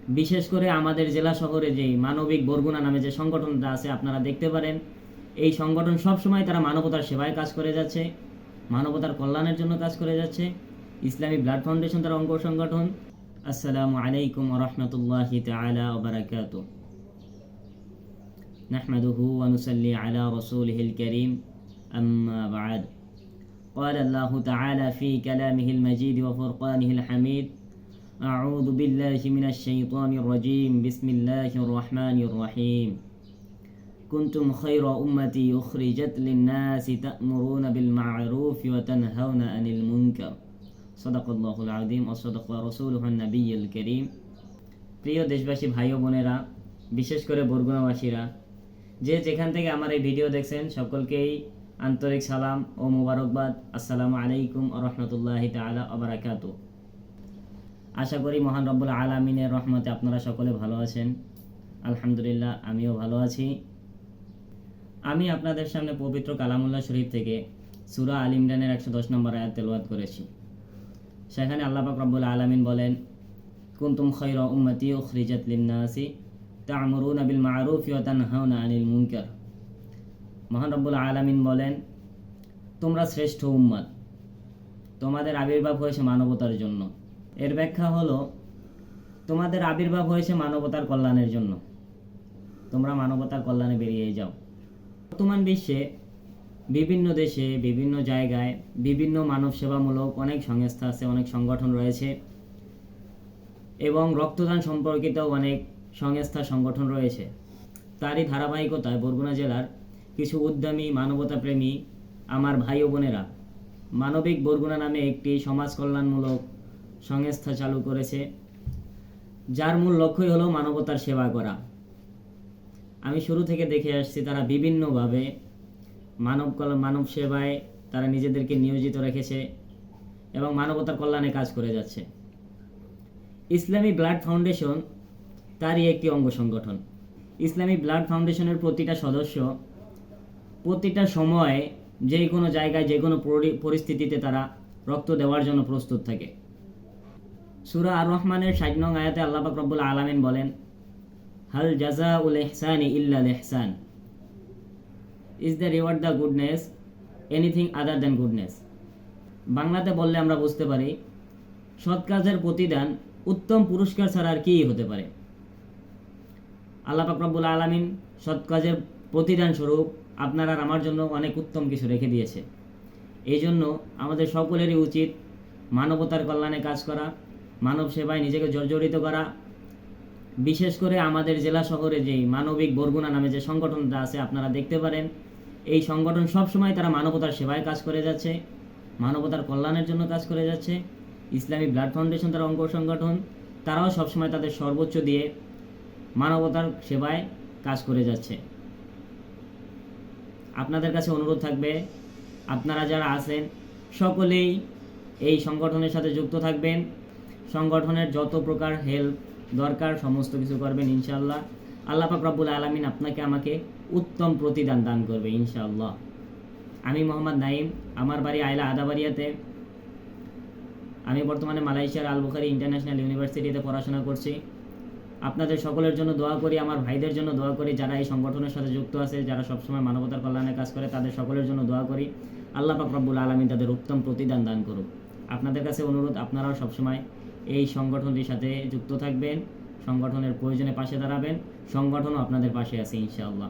বিশেষ করে আমাদের জেলা শহরে যে মানবিক বরগুনা নামে যে সংগঠনটা আছে আপনারা দেখতে পারেন, এই সংগঠন সবসময় তারা মানবতার সেবায় কাজ করে যাচ্ছে, মানবতার কল্যাণের জন্য কাজ করে যাচ্ছে। ইসলামী ব্লাড ফাউন্ডেশন তার অঙ্গ সংগঠন। আসসালামু আলাইকুম ওয়া রাহমাতুল্লাহি তাআলা ওয়া বারাকাতুহু। নাহমাদুহু ওয়া নুসাল্লি আলা রাসূলিহিল কারীম, আম্মা বা'দ। قال الله تعالى في كلامه المجيد وفرقانه الحميد: أعوذ بالله من الشيطان الرجيم، بسم الله الرحمن الرحيم. كنتم خير أمتي أخرجت للناس تأمرون بالمعروف وتنهون عن المنكر. صدق الله العظيم وصدق رسوله النبي الكريم. প্রিয় দেশবাসী ভাই ও বোনেরা, বিশেষ করে বরগুনাবাসীরা, যে যেখান থেকে আমার এই ভিডিও দেখছেন সকলকেই আন্তরিক সালাম ও মোবারকবাদ। আসসালামু আলাইকুম ওয়া রাহমাতুল্লাহি তাআলা ওয়া বারাকাতুহু। আশা করি মহান রব্বুল আলামিনের রহমতে আপনারা সকলে ভালো আছেন। আলহামদুলিল্লাহ, আমিও ভালো আছি। আমি আপনাদের সামনে পবিত্র কালামুল্লাহ শরীফ থেকে সূরা আল ইমরানের 110 নম্বর আয়াত তেলাওয়াত করেছি। সেখানে আল্লাহ পাক রব্বুল আলামিন বলেন, কুনতুম খায়রা উম্মতি উখরিজাত লিন-নাসি তা'মুরুনা বিল মা'রুফি ওয়া তানহাউনা আনিল মুনকার। মহান রব্বুল আলামিন বলেন, তোমরা শ্রেষ্ঠ উম্মত, তোমাদের আবির্ভাব হয়েছে মানবতার জন্য। এর ব্যাখ্যা হলো, তোমাদের আবির্ভাব হয়েছে মানবতার কল্যাণের জন্য, তোমরা মানবতার কল্যাণে বেরিয়ে যাও। বর্তমান বিশ্বে বিভিন্ন দেশে বিভিন্ন জায়গায় বিভিন্ন মানব সেবামূলক অনেক সংস্থা আছে, অনেক সংগঠন রয়েছে এবং রক্তদান সম্পর্কিত অনেক সংস্থা সংগঠন রয়েছে। তারই ধারাবাহিকতায় বরগুনা জেলার কিছু উদ্যমী মানবতাপ্রেমী আমার ভাই ও বোনেরা মানবিক বরগুনা নামে একটি সমাজ কল্যাণমূলক সংস্থা চালু করেছে, যার মূল লক্ষ্যই হলো মানবতার সেবা করা। আমি শুরু থেকে দেখে আসছি তারা বিভিন্নভাবে মানব সেবায় তারা নিজেদেরকে নিয়োজিত রেখেছে এবং মানবতার কল্যাণে কাজ করে যাচ্ছে। ইসলামী ব্লাড ফাউন্ডেশন তারই একটি অঙ্গ সংগঠন। ইসলামী ব্লাড ফাউন্ডেশনের প্রতিটা সদস্য প্রতিটা সময়ে যে কোনো জায়গায় যে কোনো পরিস্থিতিতে তারা রক্ত দেওয়ার জন্য প্রস্তুত থাকে। সূরা আর রহমানের 60 নং আয়াতে আল্লাহ পাক রব্বুল আলামিন বলেন, হাল জাযাউল ইহসানি ইল্লাল ইহসান। Is the reward the goodness anything other than goodness. বাংলাতে বললে আমরা বুঝতে পারি, সৎ কাজের প্রতিদান উত্তম পুরস্কার ছাড়া আর কী হতে পারে। আল্লাহ পাক রব্বুল আলামিন সৎ কাজের প্রতিদান স্বরূপ আপনার আর আমার জন্য অনেক উত্তম কিছু রেখে দিয়েছে। এই জন্য আমাদের সকলেরই উচিত মানবতার কল্যাণে কাজ করা, মানব সেবায় নিজেকে জর্জরিত করা। বিশেষ করে আমাদের জেলা শহরে যে মানবিক বরগুনা নামে যে সংগঠনটা আছে আপনারা দেখতে পারেন, এই সংগঠন সবসময় তারা মানবতার সেবায় কাজ করে যাচ্ছে, মানবতার কল্যাণের জন্য কাজ করে যাচ্ছে। ইসলামী ব্লাড ফাউন্ডেশন তার অঙ্গ সংগঠন, তারাও সবসময় তাদের সর্বোচ্চ দিয়ে মানবতার সেবায় কাজ করে যাচ্ছে। আপনাদের কাছে অনুরোধ থাকবে, আপনারা যারা আছেন সকলেই এই সংগঠনের সাথে যুক্ত থাকবেন, সংগঠনের যত প্রকার হেল্প দরকার সমস্ত কিছু করবেন ইনশাআল্লাহ। আল্লাহ পাক রব্বুল আলামিন আপনাকে আমাকে উত্তম প্রতিদান দান করবে ইনশাআল্লাহ। আমি মোহাম্মদ নাইম, আমার বাড়ি আয়লা আদাবাড়িয়াতে। আমি বর্তমানে মালয়েশিয়ার আল বুখারি ইন্টারন্যাশনাল ইউনিভার্সিটিতে পড়াশোনা করছি। আপনাদের সকলের জন্য দোয়া করি, আমার ভাইদের জন্য দোয়া করি যারা এই সংগঠনের সাথে যুক্ত আছে, যারা সবসময় মানবতার কল্যাণে কাজ করে, তাদের সকলের জন্য দোয়া করি। আল্লাহ পাক রব্বুল আলামিন তাদের উত্তম প্রতিদান দান করুক। আপনাদের কাছে অনুরোধ, আপনারাও সবসময় এই সংগঠনটির সাথে যুক্ত থাকবেন, সংগঠনের প্রয়োজনে পাশে দাঁড়াবেন। সংগঠনও আপনাদের পাশে আছে ইনশাআল্লাহ।